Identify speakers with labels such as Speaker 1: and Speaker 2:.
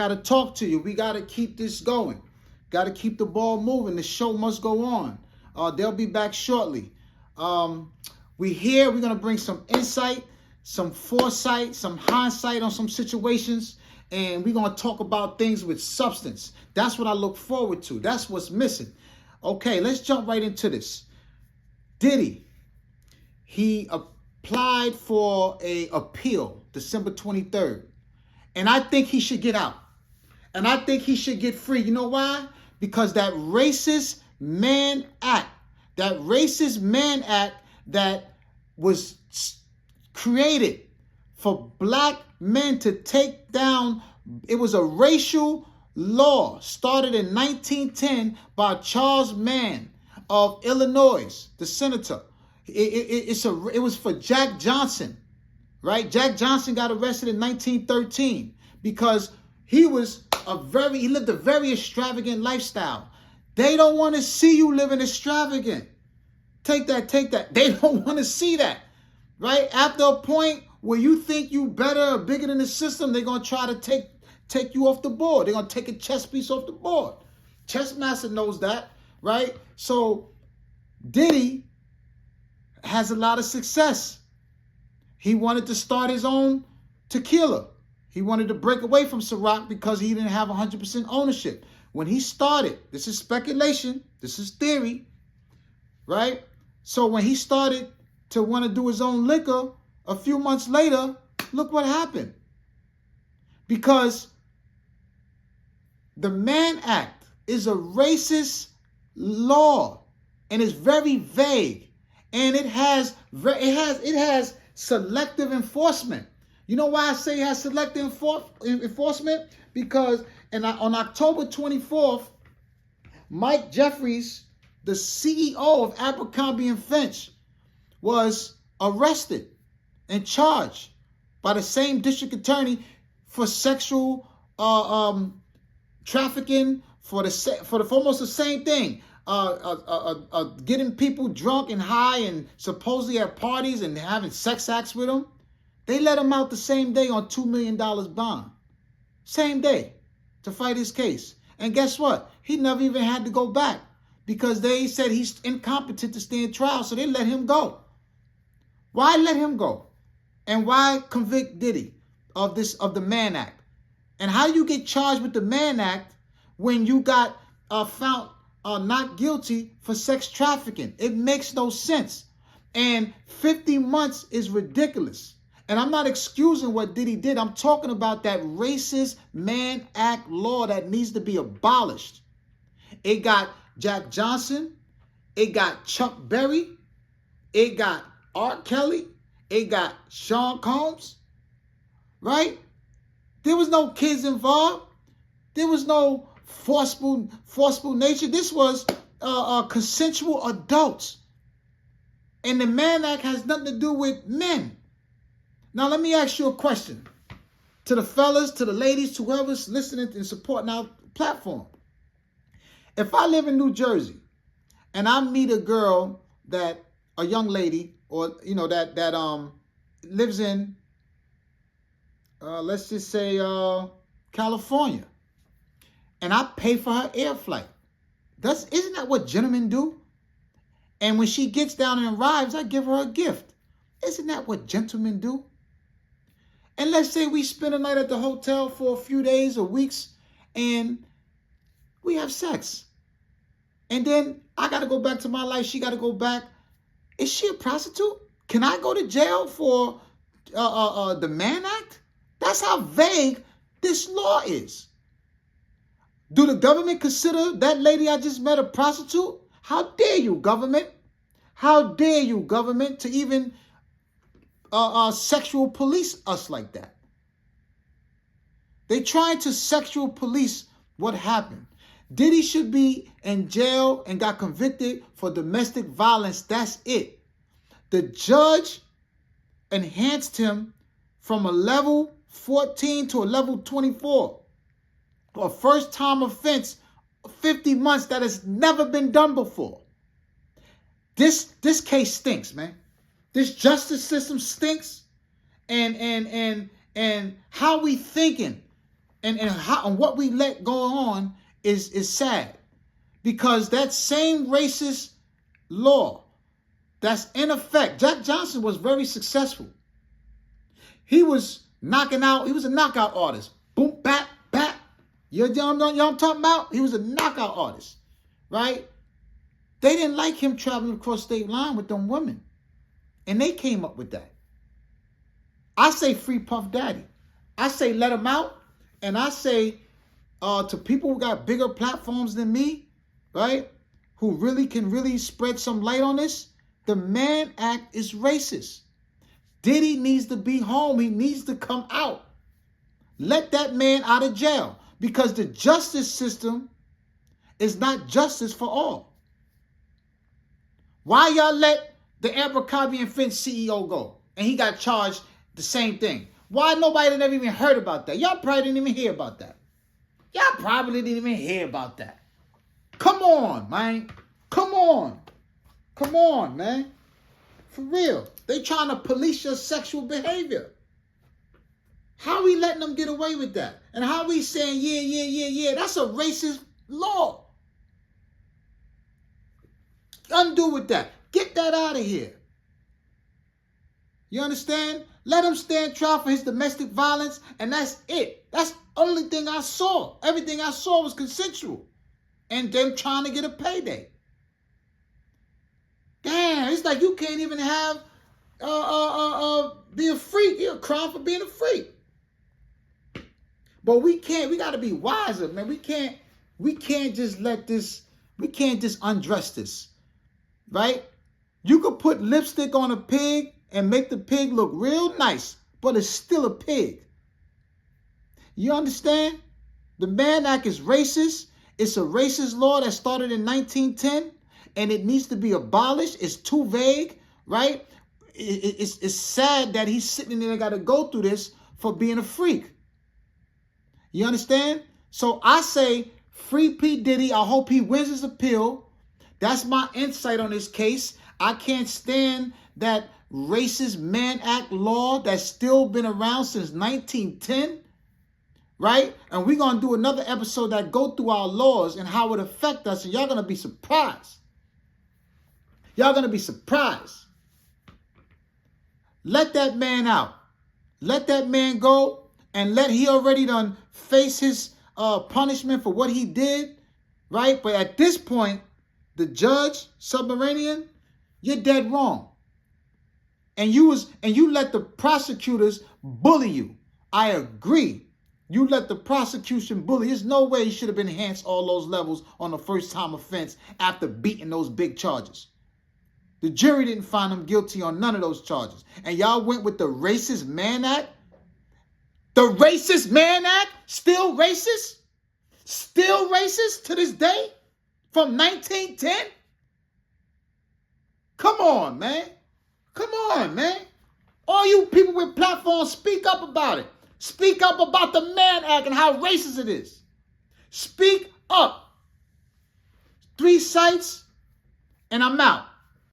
Speaker 1: got to talk to you. We got to keep this going. Got to keep the ball moving. The show must go on. They'll be back shortly. We're here. We're going to bring some insight, some foresight, some hindsight on some situations. And we're going to talk about things with substance. That's what I look forward to. That's what's missing. Okay, let's jump right into this. Diddy, he applied for an appeal December 23rd. And I think he should get out. And I think he should get free. You know why? Because that racist Mann Act, that was created for black men to take down, it was a racial law started in 1910 by Charles Mann of Illinois, the senator. It was for Jack Johnson, right? Jack Johnson got arrested in 1913 because he lived a very extravagant lifestyle. They don't want to see you living extravagant. Take that. They don't want to see that, right? After a point where you think you better or bigger than the system, they're going to try to take you off the board. They're going to take a chess piece off the board. Chess master knows that, right? So Diddy has a lot of success. He wanted to start his own tequila. He wanted to break away from Ciroc because he didn't have 100% ownership. When he started, this is speculation, this is theory, right? So when he started to want to do his own liquor, a few months later, look what happened. Because the Mann Act is a racist law and it's very vague, and it has selective enforcement. You know why I say it has selective enforcement? Because on October 24th, Mike Jeffries, the CEO of Abercrombie & Fitch, was arrested and charged by the same district attorney for sexual trafficking, for almost the same thing. Getting people drunk and high and supposedly at parties and having sex acts with them. They let him out the same day on $2 million bond. Same day to fight his case. And guess what? He never even had to go back because they said he's incompetent to stand trial, so they let him go. Why let him go? And why convict Diddy of the Mann Act? And how you get charged with the Mann Act when you got found not guilty for sex trafficking? It makes no sense. And 50 months is ridiculous. And I'm not excusing what Diddy did. I'm talking about that racist Mann Act law that needs to be abolished. It got Jack Johnson. It got Chuck Berry. It got R. Kelly. It got Sean Combs. Right? There was no kids involved. There was no forceful nature. This was consensual adults. And the Mann Act has nothing to do with men. Now, let me ask you a question. To the fellas, to the ladies, to whoever's listening and supporting our platform. If I live in New Jersey and I meet a young lady, or, that lives in, let's just say, California, and I pay for her air flight. Isn't that what gentlemen do? And when she gets down and arrives, I give her a gift. Isn't that what gentlemen do? And let's say we spend a night at the hotel for a few days or weeks and we have sex. And then I got to go back to my life. She got to go back. Is she a prostitute? Can I go to jail for the Mann Act? That's how vague this law is. Do the government consider that lady I just met a prostitute? How dare you, government? How dare you, government, to even sexual police us like that? They tried to sexual police what happened. Diddy should be in jail and got convicted for domestic violence. That's it. The judge enhanced him from a level 14 to a level 24. For a first-time offense, 50 months, that has never been done before. This case stinks, man. This justice system stinks. And how we thinking? and what we let go on is sad, because that same racist law that's in effect. Jack Johnson was very successful. He was knocking out. He was a knockout artist. Boom, bap, bap. You know what I'm talking about? He was a knockout artist, right? They didn't like him traveling across state line with them women, and they came up with that. I say free Puff Daddy. I say let him out, and I say to people who got bigger platforms than me, right, who really can spread some light on this, the Mann Act is racist. Diddy needs to be home. He needs to come out. Let that man out of jail, because the justice system is not justice for all. Why y'all let the Abercrombie and Fitch CEO go and he got charged the same thing? Why nobody never even heard about that? Y'all probably didn't even hear about that. Y'all probably didn't even hear about that. Come on, man. Come on. Come on, man. For real. They trying to police your sexual behavior. How we letting them get away with that? And how we saying, yeah, that's a racist law. Undo with that. Get that out of here. You understand? Let him stand trial for his domestic violence, and that's it. That's the only thing I saw. Everything I saw was consensual. And them trying to get a payday. Damn, it's like you can't even have be a freak. You're a crime for being a freak. But we gotta be wiser, man. We can't just let this, we can't just undress this. Right? You could put lipstick on a pig and make the pig look real nice, but it's still a pig. You understand? The Mann Act is racist. It's a racist law that started in 1910, and it needs to be abolished. It's too vague, right? It's sad that he's sitting there and got to go through this for being a freak. You understand? So I say free P. Diddy. I hope he wins his appeal. That's my insight on this case. I can't stand that racist Mann Act law that's still been around since 1910, right? And we're going to do another episode that go through our laws and how it affect us, and y'all going to be surprised. Y'all going to be surprised. Let that man out. Let that man go, and he already done face his punishment for what he did, right? But at this point, the judge, Submarinian, you're dead wrong. And you let the prosecutors bully you. I agree. You let the prosecution bully. There's no way he should have been enhanced all those levels on the first time offense after beating those big charges. The jury didn't find him guilty on none of those charges. And y'all went with the racist Mann Act? The racist Mann Act? Still racist? Still racist to this day? From 1910? Come on, man. Come on, man. All you people with platforms, speak up about it. Speak up about the Mann Act and how racist it is. Speak up. 3 sites, and I'm out.